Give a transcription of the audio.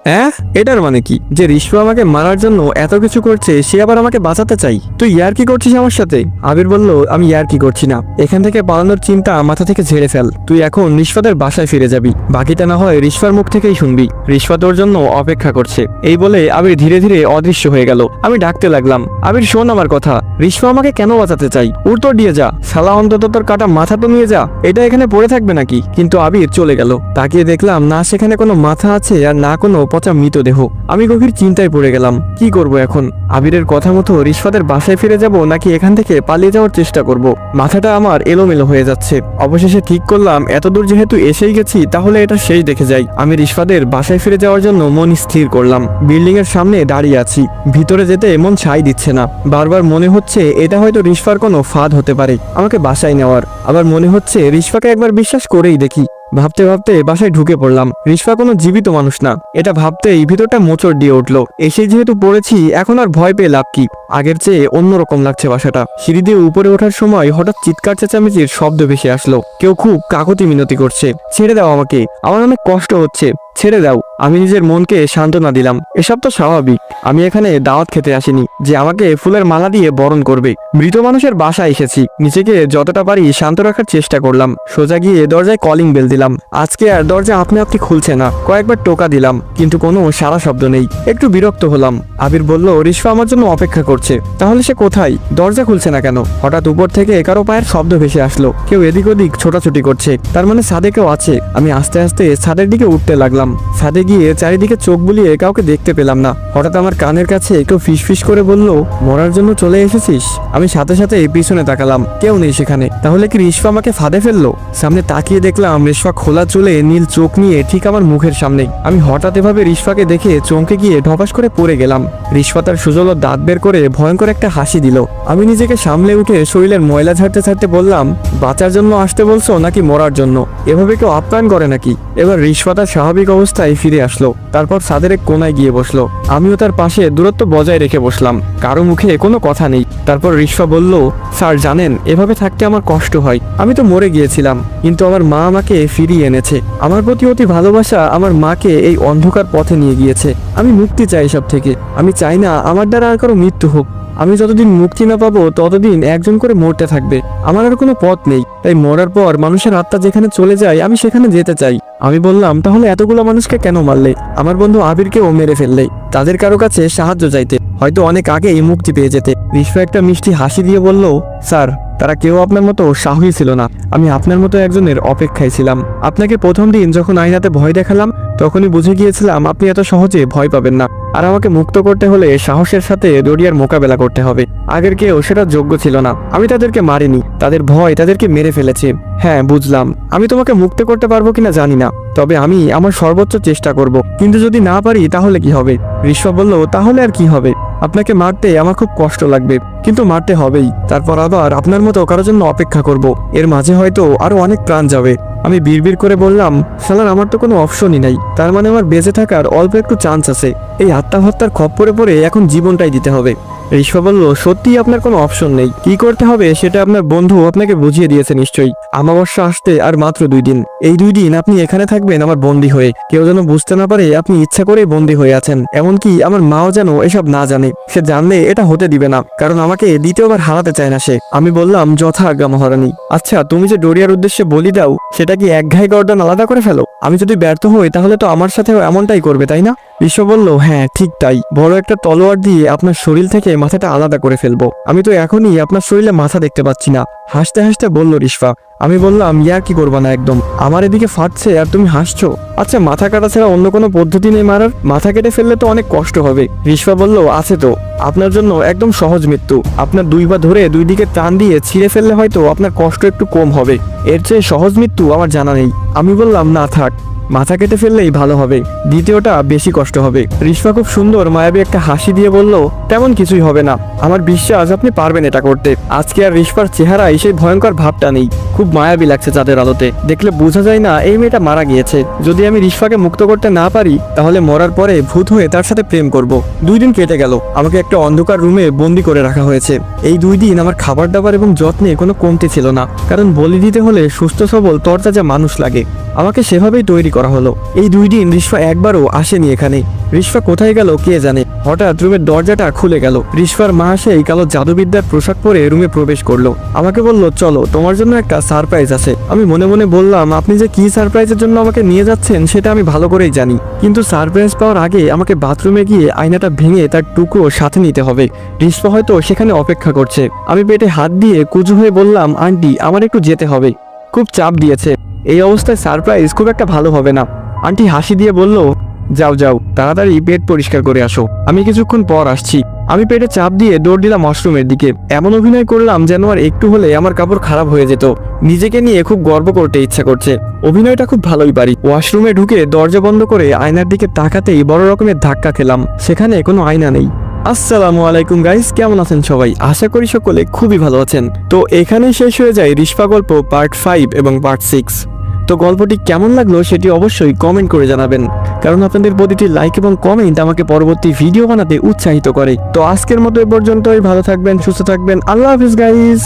হ্যাঁ, এটার মানে কি যে রিশফা আমাকে মারার জন্য এত কিছু করছে, সে আবার আমাকে বাঁচাতে চাই? তুই ইয়ার কি করছিস আমার সাথে? আবির বলল, আমি ইয়ার কি করছি না, এখান থেকে পালানোর চিন্তা মাথা থেকে ঝেড়ে ফেল। তুই এখন রিশফাদের বাসায় ফিরে যাবি, বাকিটা না হয় রিশফার মুখ থেকেই শুনবি। রিশফা তোর জন্য অপেক্ষা করছে। এই বলে আবির ধীরে ধীরে অদৃশ্য হয়ে গেল। আমি ডাকতে লাগলাম, আবির শোন আমার কথা, রিশফা আমাকে কেন বাঁচাতে চাই? উত্তর দিয়ে যা শালা, অন্তত তোর কাটা মাথা তো নিয়ে যা, এটা এখানে পড়ে থাকবে নাকি? কিন্তু আবির চলে গেল। তাকিয়ে দেখলাম না সেখানে কোনো মাথা আছে আর না কোনো পচা মৃতদেহ। আমি গভীর চিন্তায় পড়ে গেলাম, কি করব এখন? আবিরের কথা মতো রিশফাদের বাসায় ফিরে যাব নাকি এখান থেকে পালিয়ে যাওয়ার চেষ্টা করব? মাথাটা আমার এলোমেলো হয়ে যাচ্ছে। অবশেষে ঠিক করলাম, এতদূর যেহেতু এসেই গেছি তাহলে এটা শেষ দেখে যাই। আমি রিশফাদের বাসায় ফিরে যাওয়ার জন্য মন স্থির করলাম। বিল্ডিং এর সামনে দাঁড়িয়ে আছি, ভিতরে যেতে মন ছাই দিচ্ছে না। বারবার মনে হচ্ছে এটা হয়তো রিশফার কোনো ফাঁদ হতে পারে আমাকে বাসায় নেওয়ার। আবার মনে হচ্ছে রিশফাকে একবার বিশ্বাস করেই দেখি। ভাবতে ভাবতে বাসায় ঢুকে পড়লাম। রিশফা কোনো জীবিত মানুষ না, এটা ভাবতেই ভিতরটা মোচড় দিয়ে উঠলো। এসে যেহেতু পড়েছি, এখন আর ভয় পেয়ে লাভ কি? আগের চেয়ে অন্যরকম লাগছে বাসাটা। সিঁড়ি দিয়ে উপরে ওঠার সময় হঠাৎ চিৎকার চেঁচামেচির শব্দ ভেসে আসলো। কেউ খুব কাকুতি মিনতি করছে, ছেড়ে দাও আমাকে, আমার অনেক কষ্ট হচ্ছে, ছেড়ে দাও। আমি নিজের মনকে সান্ত্বনা দিলাম, এসব তো স্বাভাবিক। আমি এখানে দাওয়াত খেতে আসিনি যে আমাকে ফুলের মালা দিয়ে বরণ করবে। মৃত মানুষের বাসায় এসেছি। নিজেকে যতটা পারি শান্ত রাখার চেষ্টা করলাম। সোজা গিয়ে দরজায় কলিং বেল দিলাম। আজকে আর দরজা আপনি আপনি খুলছে না। কয়েকবার টোকা দিলাম কিন্তু কোনো সারা শব্দ নেই। একটু বিরক্ত হলাম। আবির বলল, রিশফা আমার জন্য অপেক্ষা করছে। তাহলে সে কোথায়? দরজা খুলছে না কেন? হঠাৎ উপর থেকে কারো পায়ের শব্দ ভেসে আসলো। কেউ এদিক ওদিক ছোটাছুটি করছে, তার মানে ছাদে কেউ আছে। আমি আস্তে আস্তে ছাদের দিকে উঠতে লাগলাম। ছাদে গিয়ে চারিদিকে চোখ বুলিয়ে কাউকে দেখতে পেলাম না। হঠাৎ আমার কানের কাছে কেউ ফিসফিস করে বলল, মরার জন্য চলে এসেছিস? আমি সাথে সাথে পিছনে তাকালাম, কেউ নেই সেখানে। তাহলে কি রিশফা আমাকে ফাঁদে ফেললো? সামনে তাকিয়ে দেখলাম রিশফা খোলা চুলে নীল চোখ নিয়ে ঠিক আমার মুখের সামনেই। আমি হঠাৎ এভাবে রিশফাকে দেখে চমকে গিয়ে ঢপাস করে পড়ে গেলাম। রিশফা তার সুজলো দাঁত বের করে ভয়ঙ্কর একটা হাসি দিল। আমি নিজেকে সামলে উঠে শরীরের ময়লা ঝাড়তে ছাড়তে বললাম, বাঁচার জন্য আসতে বলছো নাকি মরার জন্য? এভাবে কেউ আপ্যায়ন করে নাকি? এবার রিশফা তার স্বাভাবিক অবস্থায় ফিরে আসলো। তারপর ছাদের এক কোনায় গিয়ে বসলো। আমিও তার পাশে দূরত্ব বজায় রেখে বসলাম। কারো মুখে কোনো কথা নেই। তারপর রিশফা বলল, স্যার জানেন এভাবে থাকতে আমার কষ্ট হয়। আমি তো মরে গিয়েছিলাম, কিন্তু আমার মা আমাকে ফিরিয়ে এনেছে। আমার প্রতি অতি ভালোবাসা আমার মাকে এই অন্ধকার পথে নিয়ে গিয়েছে। আমি মুক্তি চাই এসব থেকে। আমি চাই না আমার দ্বারা আর কারো মৃত্যু হোক। আমি যতদিন মুক্তি না পাবো ততদিন একজন করে মরতে থাকবে। আমার আর কোনো পথ নেই। তাই মরার পর মানুষের আত্মা যেখানে চলে যায় আমি সেখানে যেতে চাই। আমি বললাম, তাহলে এতগুলো মানুষকে কেন মারলে? আমার বন্ধু আবিরকেও মেরে ফেললে। তাদের কারো কাছে সাহায্য চাইতে, হয়তো অনেক আগেই মুক্তি পেয়ে যেতে। রিশফা একটা মিষ্টি হাসি দিয়ে বলল, স্যার তারা কেউ আপনার মতো সাহসী ছিল না। আমি আপনার মতো একজনের অপেক্ষায় ছিলাম। আপনাকে প্রথম দিন যখন আয়নাতে ভয় দেখালাম তখনই বুঝে গিয়েছিলাম আপনি এত সহজে ভয় পাবেন না। আর আমাকে মুক্ত করতে হলে সাহসের সাথে দরিয়ার মোকাবেলা করতে হবে। আগের কেউ সেটা যোগ্য ছিল না। আমি তাদেরকে মারিনি, তাদের ভয় তাদেরকে মেরে ফেলেছে। হ্যাঁ বুঝলাম, আমি তোমাকে মুক্ত করতে পারবো কিনা জানি না, তবে আমি আমার সর্বোচ্চ চেষ্টা করব। কিন্তু যদি না পারি তাহলে কি হবে? রিশফা বলল, তাহলে আর কি হবে? আপনাকে মারতে আমার খুব কষ্ট লাগবে, কিন্তু মারতে হবেই। তারপর আবার আপনার মতো কারোর জন্য অপেক্ষা করব। এর মাঝে হয়তো আরো অনেক প্রাণ যাবে। আমি বিড়বিড় করে বললাম, শালার আমার তো কোনো অপশনই নাই। তার মানে আমার বেঁচে থাকার অল্প একটু চান্স আছে। এই আত্মহত্যার খপ্পরে পড়ে এখন জীবনটাই দিতে হবে। রিশফা বলল, সত্যিই আপনার কোনো অপশন নেই। কি করতে হবে সেটা আপনার বন্ধু আপনাকে বুঝিয়ে দিয়েছে নিশ্চয়ই। অমাবস্যা আসতে আর মাত্র 2 দিন। এই 2 দিন আপনি এখানে থাকবেন আমার বন্দী হয়ে। কেউ যেন বুঝতে না পারে আপনি ইচ্ছা করেই বন্দী হয়ে আছেন। এমনকি আমার মাও যেন এসব না জানে। সে জানলে এটা হতে দিবে না, কারণ আমাকে দ্বিতীয়বার হারাতে চায় না সে। আমি বললাম, যথা আজ্ঞা মহারানী। আচ্ছা তুমি যে ডোরিয়ার উদ্দেশ্যে বলি দাও, সেটা কি এক ঘায়ে গর্দান আলাদা করে ফেলো? আমি যদি ব্যর্থ হই তাহলে তো আমার সাথেও এমনটাই করবে, তাই না? রিশফা বলল, হ্যাঁ ঠিক তাই। বড় একটা তলোয়ার দিয়ে আপনার শরীর থেকে মাথাটা আলাদা করে ফেলবো। আমি তো এখনই আপনার শরীরে মাথা দেখতে পাচ্ছি না। হাসতে হাসতে বলল রিশফা। আমি বললাম, ইয়ার কি করবা না একদম। আমার এদিকে ফাটছে আর তুমি হাসছো। আচ্ছা মাথা কাটা ছাড়া অন্য কোনো পদ্ধতি নেই মারার? মাথা কেটে ফেললে তো অনেক কষ্ট হবে। রিশফা বলল, আছে তো। আপনার জন্য একদম সহজ মৃত্যু। আপনার 2 পা ধরে 2 দিকে টান দিয়ে ছিঁড়ে ফেললে হয়তো আপনার কষ্ট একটু কম হবে। এর চেয়ে সহজ মৃত্যু আমার জানা নেই। আমি বললাম, না থাক, মাথা কেটে ফেললেই ভালো হবে। দ্বিতীয়টা বেশি কষ্ট হবে। রিশফা খুব সুন্দর মায়াবী একটা হাসি দিয়ে বলল, তেমন কিছুই হবে না। আমার বিশ্বাস আপনি পারবেন এটা করতে। আজকে আর রিশপার চেহারায় সেই ভয়ঙ্কর ভাবটা নেই। খুব মায়াবী লাগছে চাঁদের আলোতে, দেখলে বোঝা যায় না এই মেয়েটা মারা গিয়েছে। যদি আমি রিশপাকে মুক্ত করতে না পারি তাহলে মরার পরে ভূত হয়ে তার সাথে প্রেম করব। 2 দিন কেটে গেল, আমাকে একটা অন্ধকার রুমে বন্দি করে রাখা হয়েছে। এই 2 দিন আমার খাবার দাবার এবং যত্নে কোনো কমতি ছিল না, কারণ বলি দিতে হলে সুস্থ সবল তরতাজা মানুষ লাগে। আমাকে সেভাবেই তৈরি করা হলো। এই 2 দিন রিশপা একবারও আসেনি এখানে। রিশপা কোথায় গেল কে জানে। হঠাৎ রুমের দরজাটা খুলে গেল। রিশপার মা সেই কালো জাদুবিদ্যার পোশাক পরে রুমে প্রবেশ করলো। আমাকে বলল, চলো তোমার জন্য একটা সারপ্রাইজ আছে। আমি মনে মনে বললাম, আপনি যে কি সারপ্রাইজের জন্য আমাকে নিয়ে যাচ্ছেন সেটা আমি ভালো করেই জানি, কিন্তু সারপ্রাইজ পাওয়ার আগে আমাকে বাথরুমে গিয়ে আয়নাটা ভেঙে তার টুকরো সাথে নিতে হবে। রিশপা হয়তো সেখানে অপেক্ষা করছে। আমি পেটে হাত দিয়ে কুজু হয়ে বললাম, আন্টি আমার একটু যেতে হবে, খুব চাপ দিয়েছে। এই অবস্থায় সারপ্রাইজ খুব একটা ভালো হবে না। আন্টি হাসি দিয়ে বলল, যাও যাও, তাড়াতাড়ি পেট পরিষ্কার করে আসো, আমি কিছুক্ষণ পর আসছি। আমি পেটে চাপ দিয়ে দৌড় দিলাম ওয়াশরুমের দিকে। এমন অভিনয় করলাম যেন আর একটু হলে আমার কাপড় খারাপ হয়ে যেত। নিজেকে নিয়ে খুব গর্ব করতে ইচ্ছা করছে। অভিনয়টা খুব ভালোই পারি। ওয়াশরুমে ঢুকে দরজা বন্ধ করে আয়নার দিকে তাকাতেই বড় রকমের ধাক্কা খেলাম। সেখানে কোনো আয়না নেই। আসসালামু আলাইকুম গাইস, কেমন আছেন সবাই? আশা করি সকলে খুবই ভালো আছেন। তো এখানেই শেষ হয়ে যায় রিশপা গল্প পার্ট 5 এবং পার্ট 6। তো গল্পটি কেমন লাগলো সেটি অবশ্যই কমেন্ট করে জানাবেন, কারণ আপনাদের প্রতিটি লাইক এবং কমেন্ট আমাকে পরবর্তী ভিডিও বানাতে উৎসাহিত করে। তো আজকের মতো এ পর্যন্তই। ভালো থাকবেন, সুস্থ থাকবেন। আল্লাহ হাফিজ গাইস।